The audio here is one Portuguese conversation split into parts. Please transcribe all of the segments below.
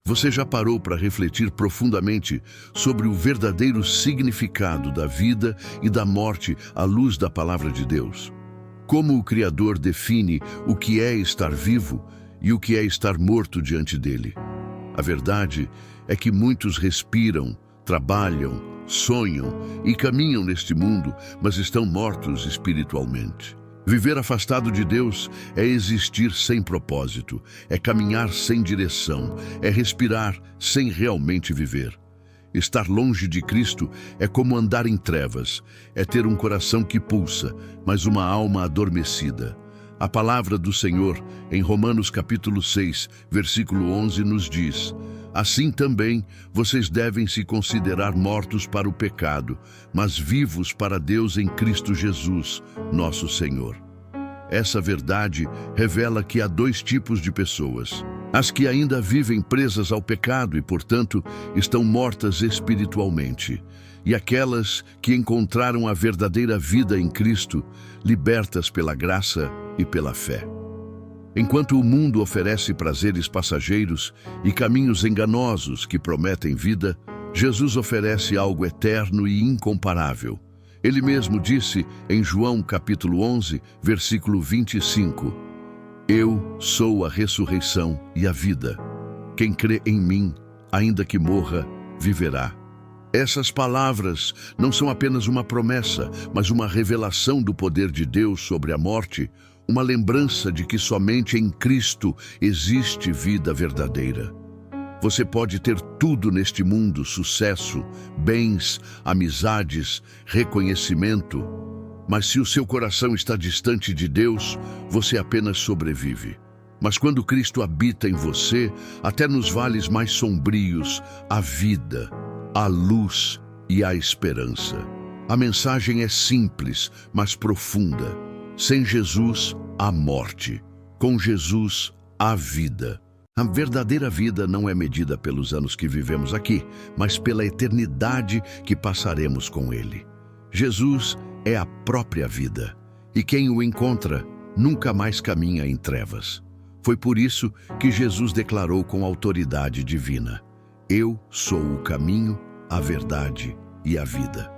Você já parou para refletir profundamente sobre o verdadeiro significado da vida e da morte à luz da palavra de Deus? Como o Criador define o que é estar vivo e o que é estar morto diante dele? A verdade é que muitos respiram, trabalham, sonham e caminham neste mundo, mas estão mortos espiritualmente. Viver afastado de Deus é existir sem propósito, é caminhar sem direção, é respirar sem realmente viver. Estar longe de Cristo é como andar em trevas, é ter um coração que pulsa, mas uma alma adormecida. A palavra do Senhor, em Romanos capítulo 6, versículo 11, nos diz: assim também vocês devem se considerar mortos para o pecado, mas vivos para Deus em Cristo Jesus, nosso Senhor. Essa verdade revela que há dois tipos de pessoas: as que ainda vivem presas ao pecado e, portanto, estão mortas espiritualmente, e aquelas que encontraram a verdadeira vida em Cristo, libertas pela graça e pela fé. Enquanto o mundo oferece prazeres passageiros e caminhos enganosos que prometem vida, Jesus oferece algo eterno e incomparável. Ele mesmo disse em João capítulo 11, versículo 25: eu sou a ressurreição e a vida. Quem crê em mim, ainda que morra, viverá. Essas palavras não são apenas uma promessa, mas uma revelação do poder de Deus sobre a morte, uma lembrança de que somente em Cristo existe vida verdadeira. Você pode ter tudo neste mundo: sucesso, bens, amizades, reconhecimento. Mas se o seu coração está distante de Deus, você apenas sobrevive. Mas quando Cristo habita em você, até nos vales mais sombrios, há vida, há luz e há esperança. A mensagem é simples, mas profunda. Sem Jesus, há morte. Com Jesus, há vida. A verdadeira vida não é medida pelos anos que vivemos aqui, mas pela eternidade que passaremos com Ele. Jesus é a própria vida, e quem o encontra nunca mais caminha em trevas. Foi por isso que Jesus declarou com autoridade divina: eu sou o caminho, a verdade e a vida.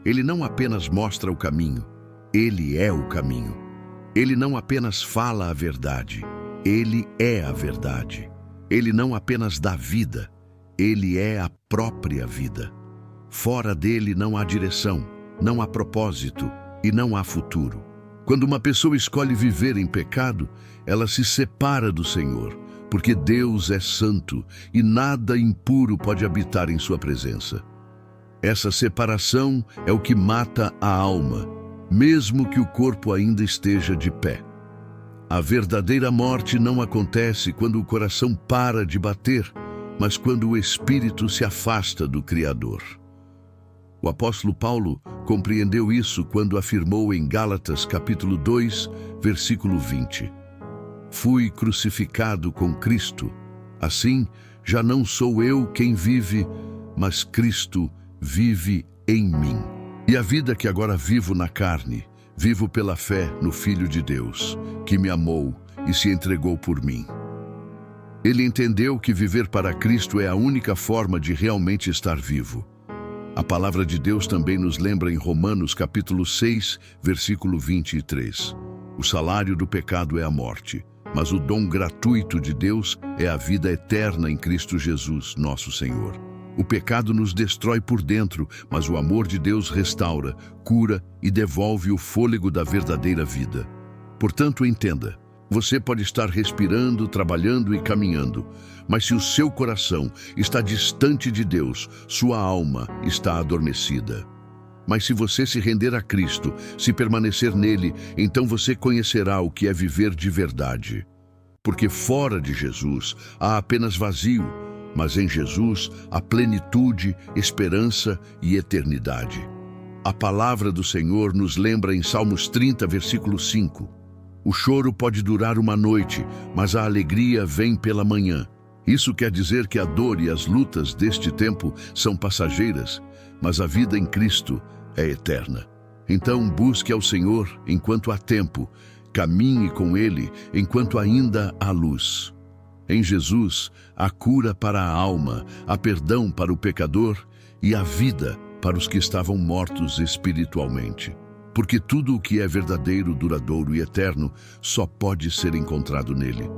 Ele não apenas mostra o caminho, Ele é o caminho. Ele não apenas fala a verdade, Ele é a verdade. Ele não apenas dá vida, Ele é a própria vida. Fora dele não há direção, não há propósito e não há futuro. Quando uma pessoa escolhe viver em pecado, ela se separa do Senhor, porque Deus é santo e nada impuro pode habitar em sua presença. Essa separação é o que mata a alma, mesmo que o corpo ainda esteja de pé. A verdadeira morte não acontece quando o coração para de bater, mas quando o espírito se afasta do Criador. O apóstolo Paulo compreendeu isso quando afirmou em Gálatas capítulo 2, versículo 20: fui crucificado com Cristo, assim já não sou eu quem vive, mas Cristo vive em mim. E a vida que agora vivo na carne, vivo pela fé no Filho de Deus, que me amou e se entregou por mim. Ele entendeu que viver para Cristo é a única forma de realmente estar vivo. A palavra de Deus também nos lembra em Romanos capítulo 6, versículo 23. O salário do pecado é a morte, mas o dom gratuito de Deus é a vida eterna em Cristo Jesus, nosso Senhor. O pecado nos destrói por dentro, mas o amor de Deus restaura, cura e devolve o fôlego da verdadeira vida. Portanto, entenda, você pode estar respirando, trabalhando e caminhando, mas se o seu coração está distante de Deus, sua alma está adormecida. Mas se você se render a Cristo, se permanecer nele, então você conhecerá o que é viver de verdade. Porque fora de Jesus há apenas vazio, mas em Jesus há plenitude, esperança e eternidade. A palavra do Senhor nos lembra em Salmos 30, versículo 5. O choro pode durar uma noite, mas a alegria vem pela manhã. Isso quer dizer que a dor e as lutas deste tempo são passageiras, mas a vida em Cristo é eterna. Então busque ao Senhor enquanto há tempo, caminhe com Ele enquanto ainda há luz. Em Jesus, há cura para a alma, há perdão para o pecador e a vida para os que estavam mortos espiritualmente. Porque tudo o que é verdadeiro, duradouro e eterno só pode ser encontrado nele.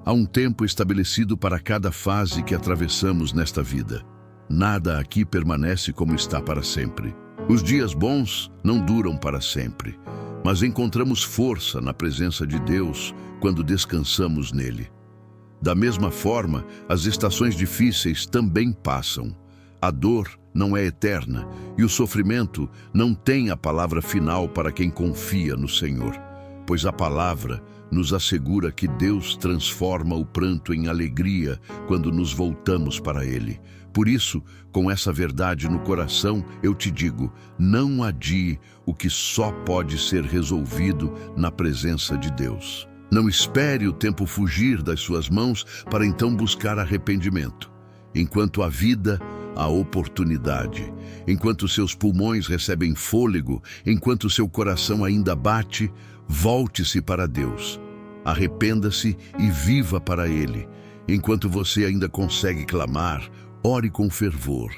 Há um tempo estabelecido para cada fase que atravessamos nesta vida. Nada aqui permanece como está para sempre. Os dias bons não duram para sempre, mas encontramos força na presença de Deus quando descansamos nele. Da mesma forma, as estações difíceis também passam. A dor não é eterna e o sofrimento não tem a palavra final para quem confia no Senhor, pois a palavra nos assegura que Deus transforma o pranto em alegria quando nos voltamos para Ele. Por isso, com essa verdade no coração, eu te digo, não adie o que só pode ser resolvido na presença de Deus. Não espere o tempo fugir das suas mãos para então buscar arrependimento. Enquanto há vida, há oportunidade. Enquanto seus pulmões recebem fôlego, enquanto seu coração ainda bate, volte-se para Deus. Arrependa-se e viva para Ele. Enquanto você ainda consegue clamar, ore com fervor.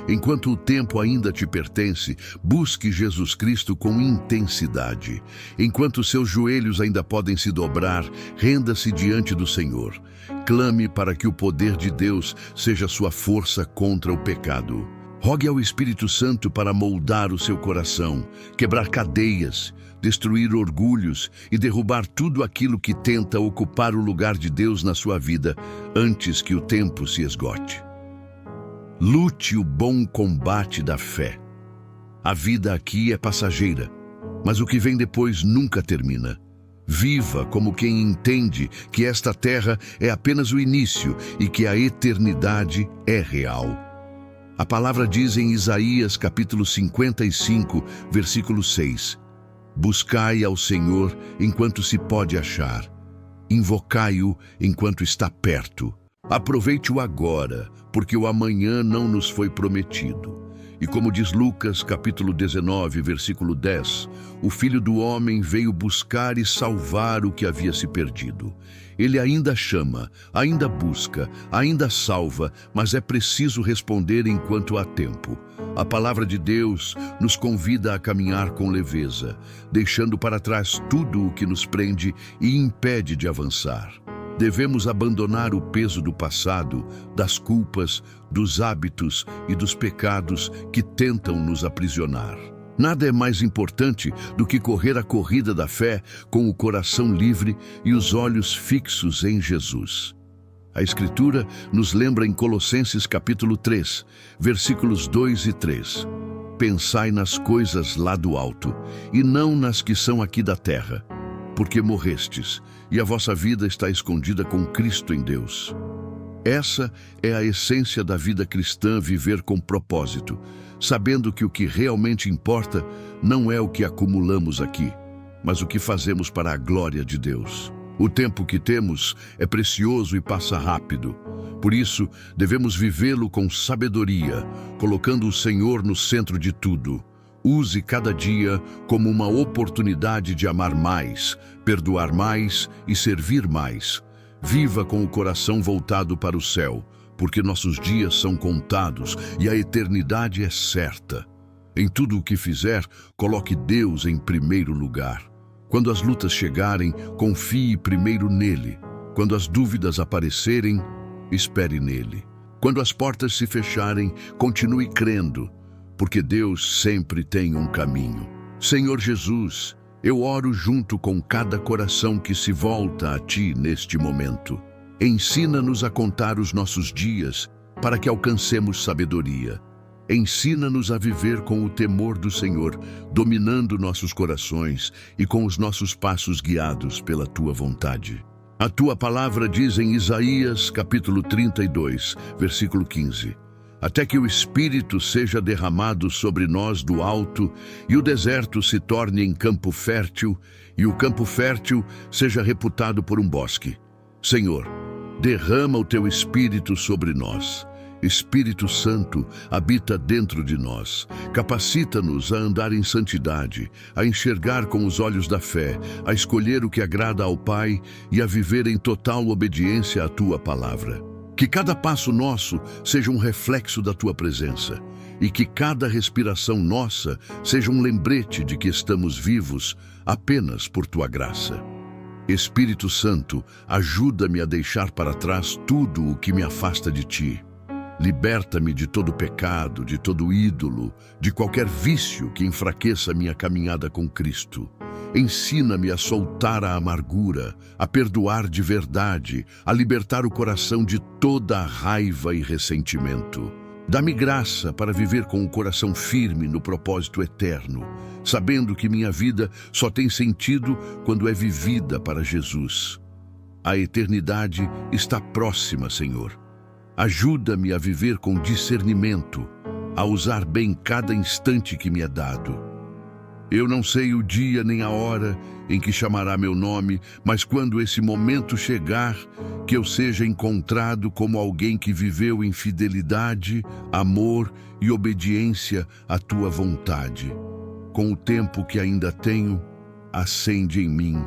Enquanto o tempo ainda te pertence, busque Jesus Cristo com intensidade. Enquanto seus joelhos ainda podem se dobrar, renda-se diante do Senhor. Clame para que o poder de Deus seja sua força contra o pecado. Rogue ao Espírito Santo para moldar o seu coração, quebrar cadeias, destruir orgulhos e derrubar tudo aquilo que tenta ocupar o lugar de Deus na sua vida antes que o tempo se esgote. Lute o bom combate da fé. A vida aqui é passageira, mas o que vem depois nunca termina. Viva como quem entende que esta terra é apenas o início e que a eternidade é real. A palavra diz em Isaías capítulo 55, versículo 6: Buscai ao Senhor enquanto se pode achar. Invocai-o enquanto está perto. Aproveite-o agora, porque o amanhã não nos foi prometido. E como diz Lucas, capítulo 19, versículo 10, o Filho do Homem veio buscar e salvar o que havia se perdido. Ele ainda chama, ainda busca, ainda salva, mas é preciso responder enquanto há tempo. A palavra de Deus nos convida a caminhar com leveza, deixando para trás tudo o que nos prende e impede de avançar. Devemos abandonar o peso do passado, das culpas, dos hábitos e dos pecados que tentam nos aprisionar. Nada é mais importante do que correr a corrida da fé com o coração livre e os olhos fixos em Jesus. A Escritura nos lembra em Colossenses capítulo 3, versículos 2 e 3. Pensai nas coisas lá do alto, e não nas que são aqui da terra, porque morrestes, e a vossa vida está escondida com Cristo em Deus. Essa é a essência da vida cristã, viver com propósito, sabendo que o que realmente importa não é o que acumulamos aqui, mas o que fazemos para a glória de Deus. O tempo que temos é precioso e passa rápido. Por isso, devemos vivê-lo com sabedoria, colocando o Senhor no centro de tudo. Use cada dia como uma oportunidade de amar mais, perdoar mais e servir mais. Viva com o coração voltado para o céu, porque nossos dias são contados e a eternidade é certa. Em tudo o que fizer, coloque Deus em primeiro lugar. Quando as lutas chegarem, confie primeiro nele. Quando as dúvidas aparecerem, espere nele. Quando as portas se fecharem, continue crendo, porque Deus sempre tem um caminho. Senhor Jesus, eu oro junto com cada coração que se volta a Ti neste momento. Ensina-nos a contar os nossos dias para que alcancemos sabedoria. Ensina-nos a viver com o temor do Senhor, dominando nossos corações e com os nossos passos guiados pela Tua vontade. A Tua palavra diz em Isaías, capítulo 32, versículo 15: Até que o Espírito seja derramado sobre nós do alto, e o deserto se torne em campo fértil, e o campo fértil seja reputado por um bosque. Senhor, derrama o Teu Espírito sobre nós. Espírito Santo, habita dentro de nós. Capacita-nos a andar em santidade, a enxergar com os olhos da fé, a escolher o que agrada ao Pai e a viver em total obediência à Tua palavra. Que cada passo nosso seja um reflexo da Tua presença e que cada respiração nossa seja um lembrete de que estamos vivos apenas por Tua graça. Espírito Santo, ajuda-me a deixar para trás tudo o que me afasta de Ti. Liberta-me de todo pecado, de todo ídolo, de qualquer vício que enfraqueça minha caminhada com Cristo. Ensina-me a soltar a amargura, a perdoar de verdade, a libertar o coração de toda a raiva e ressentimento. Dá-me graça para viver com o coração firme no propósito eterno, sabendo que minha vida só tem sentido quando é vivida para Jesus. A eternidade está próxima, Senhor. Ajuda-me a viver com discernimento, a usar bem cada instante que me é dado. Eu não sei o dia nem a hora em que chamará meu nome, mas quando esse momento chegar, que eu seja encontrado como alguém que viveu em fidelidade, amor e obediência à Tua vontade. Com o tempo que ainda tenho, acende em mim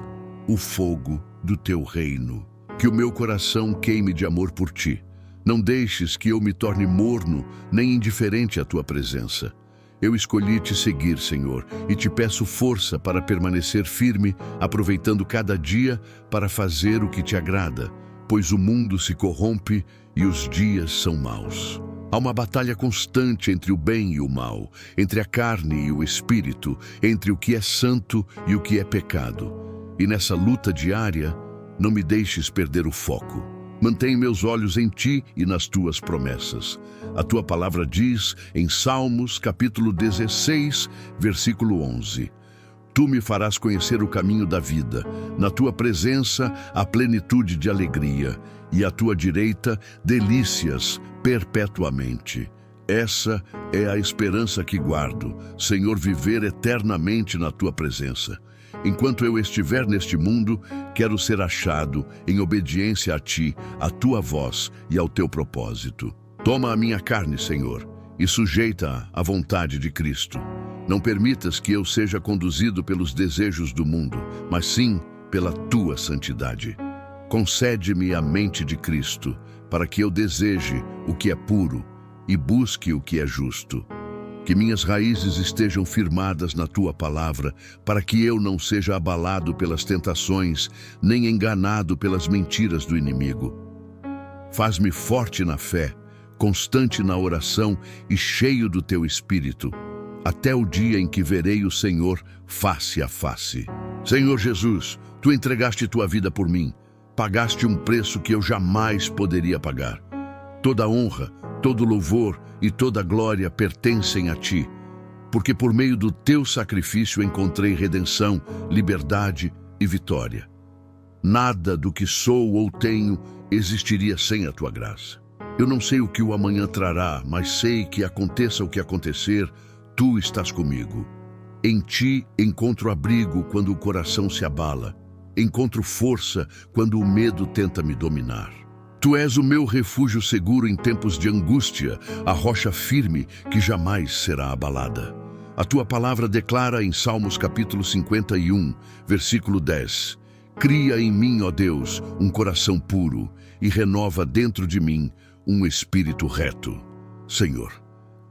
o fogo do Teu reino. Que o meu coração queime de amor por Ti. Não deixes que eu me torne morno nem indiferente à Tua presença. Eu escolhi Te seguir, Senhor, e Te peço força para permanecer firme, aproveitando cada dia para fazer o que Te agrada, pois o mundo se corrompe e os dias são maus. Há uma batalha constante entre o bem e o mal, entre a carne e o espírito, entre o que é santo e o que é pecado. E nessa luta diária, não me deixes perder o foco. Mantém meus olhos em Ti e nas Tuas promessas. A Tua palavra diz, em Salmos, capítulo 16, versículo 11, Tu me farás conhecer o caminho da vida. Na Tua presença, há plenitude de alegria, e à Tua direita, delícias perpetuamente. Essa é a esperança que guardo, Senhor, viver eternamente na Tua presença. Enquanto eu estiver neste mundo, quero ser achado em obediência a Ti, à Tua voz e ao Teu propósito. Toma a minha carne, Senhor, e sujeita-a à vontade de Cristo. Não permitas que eu seja conduzido pelos desejos do mundo, mas sim pela Tua santidade. Concede-me a mente de Cristo, para que eu deseje o que é puro e busque o que é justo. Que minhas raízes estejam firmadas na Tua palavra, para que eu não seja abalado pelas tentações, nem enganado pelas mentiras do inimigo. Faz-me forte na fé, constante na oração e cheio do Teu Espírito, até o dia em que verei o Senhor face a face. Senhor Jesus, Tu entregaste Tua vida por mim, pagaste um preço que eu jamais poderia pagar. Toda honra, todo louvor e toda glória pertencem a Ti, porque por meio do Teu sacrifício encontrei redenção, liberdade e vitória. Nada do que sou ou tenho existiria sem a Tua graça. Eu não sei o que o amanhã trará, mas sei que aconteça o que acontecer, Tu estás comigo. Em Ti encontro abrigo quando o coração se abala, encontro força quando o medo tenta me dominar. Tu és o meu refúgio seguro em tempos de angústia, a rocha firme que jamais será abalada. A Tua palavra declara em Salmos capítulo 51, versículo 10, Cria em mim, ó Deus, um coração puro e renova dentro de mim um espírito reto. Senhor,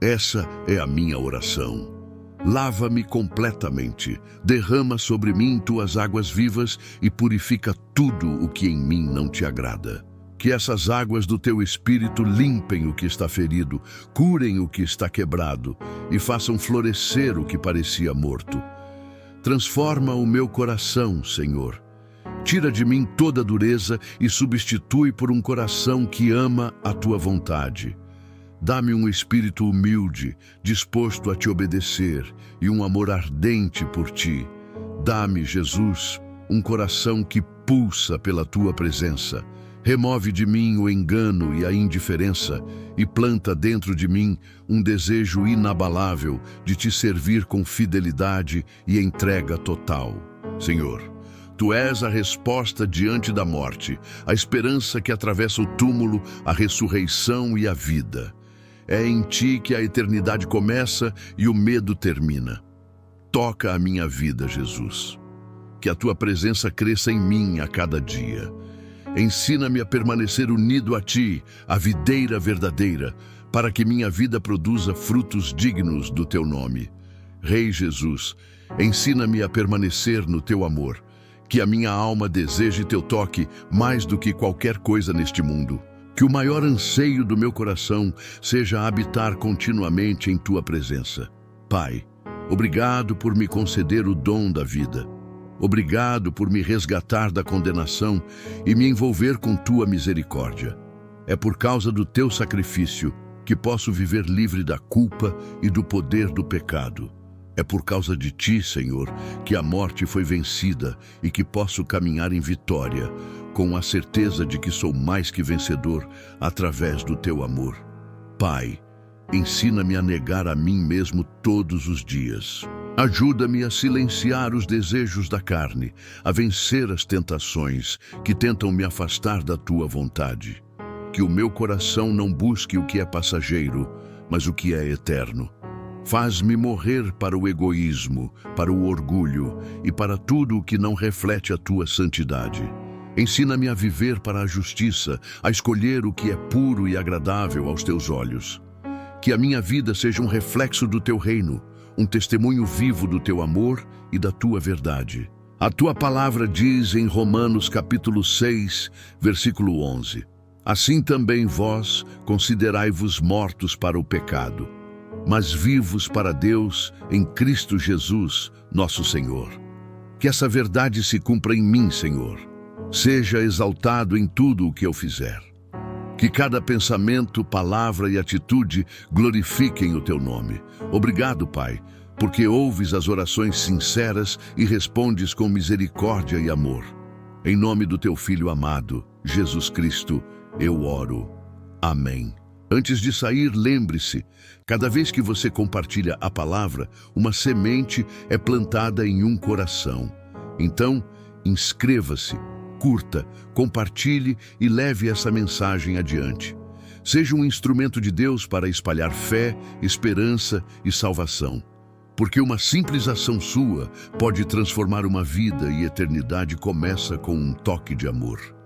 essa é a minha oração. Lava-me completamente, derrama sobre mim Tuas águas vivas e purifica tudo o que em mim não Te agrada. Que essas águas do Teu Espírito limpem o que está ferido, curem o que está quebrado e façam florescer o que parecia morto. Transforma o meu coração, Senhor. Tira de mim toda dureza e substitui por um coração que ama a Tua vontade. Dá-me um espírito humilde, disposto a Te obedecer, e um amor ardente por Ti. Dá-me, Jesus, um coração que pulsa pela Tua presença. Remove de mim o engano e a indiferença e planta dentro de mim um desejo inabalável de Te servir com fidelidade e entrega total. Senhor, Tu és a resposta diante da morte, a esperança que atravessa o túmulo, a ressurreição e a vida. É em Ti que a eternidade começa e o medo termina. Toca a minha vida, Jesus. Que a Tua presença cresça em mim a cada dia. Ensina-me a permanecer unido a Ti, a videira verdadeira, para que minha vida produza frutos dignos do Teu nome. Rei Jesus, ensina-me a permanecer no Teu amor, que a minha alma deseje Teu toque mais do que qualquer coisa neste mundo. Que o maior anseio do meu coração seja habitar continuamente em Tua presença. Pai, obrigado por me conceder o dom da vida. Obrigado por me resgatar da condenação e me envolver com Tua misericórdia. É por causa do Teu sacrifício que posso viver livre da culpa e do poder do pecado. É por causa de Ti, Senhor, que a morte foi vencida e que posso caminhar em vitória, com a certeza de que sou mais que vencedor através do Teu amor. Pai, ensina-me a negar a mim mesmo todos os dias. Ajuda-me a silenciar os desejos da carne, a vencer as tentações que tentam me afastar da Tua vontade. Que o meu coração não busque o que é passageiro, mas o que é eterno. Faz-me morrer para o egoísmo, para o orgulho e para tudo o que não reflete a Tua santidade. Ensina-me a viver para a justiça, a escolher o que é puro e agradável aos Teus olhos. Que a minha vida seja um reflexo do Teu reino, um testemunho vivo do Teu amor e da Tua verdade. A Tua palavra diz em Romanos capítulo 6, versículo 11: Assim também vós considerai-vos mortos para o pecado, mas vivos para Deus em Cristo Jesus, nosso Senhor. Que essa verdade se cumpra em mim, Senhor. Seja exaltado em tudo o que eu fizer. Que cada pensamento, palavra e atitude glorifiquem o Teu nome. Obrigado, Pai, porque ouves as orações sinceras e respondes com misericórdia e amor. Em nome do Teu Filho amado, Jesus Cristo, eu oro. Amém. Antes de sair, lembre-se, cada vez que você compartilha a palavra, uma semente é plantada em um coração. Então, inscreva-se, curta, compartilhe e leve essa mensagem adiante. Seja um instrumento de Deus para espalhar fé, esperança e salvação. Porque uma simples ação sua pode transformar uma vida e eternidade começa com um toque de amor.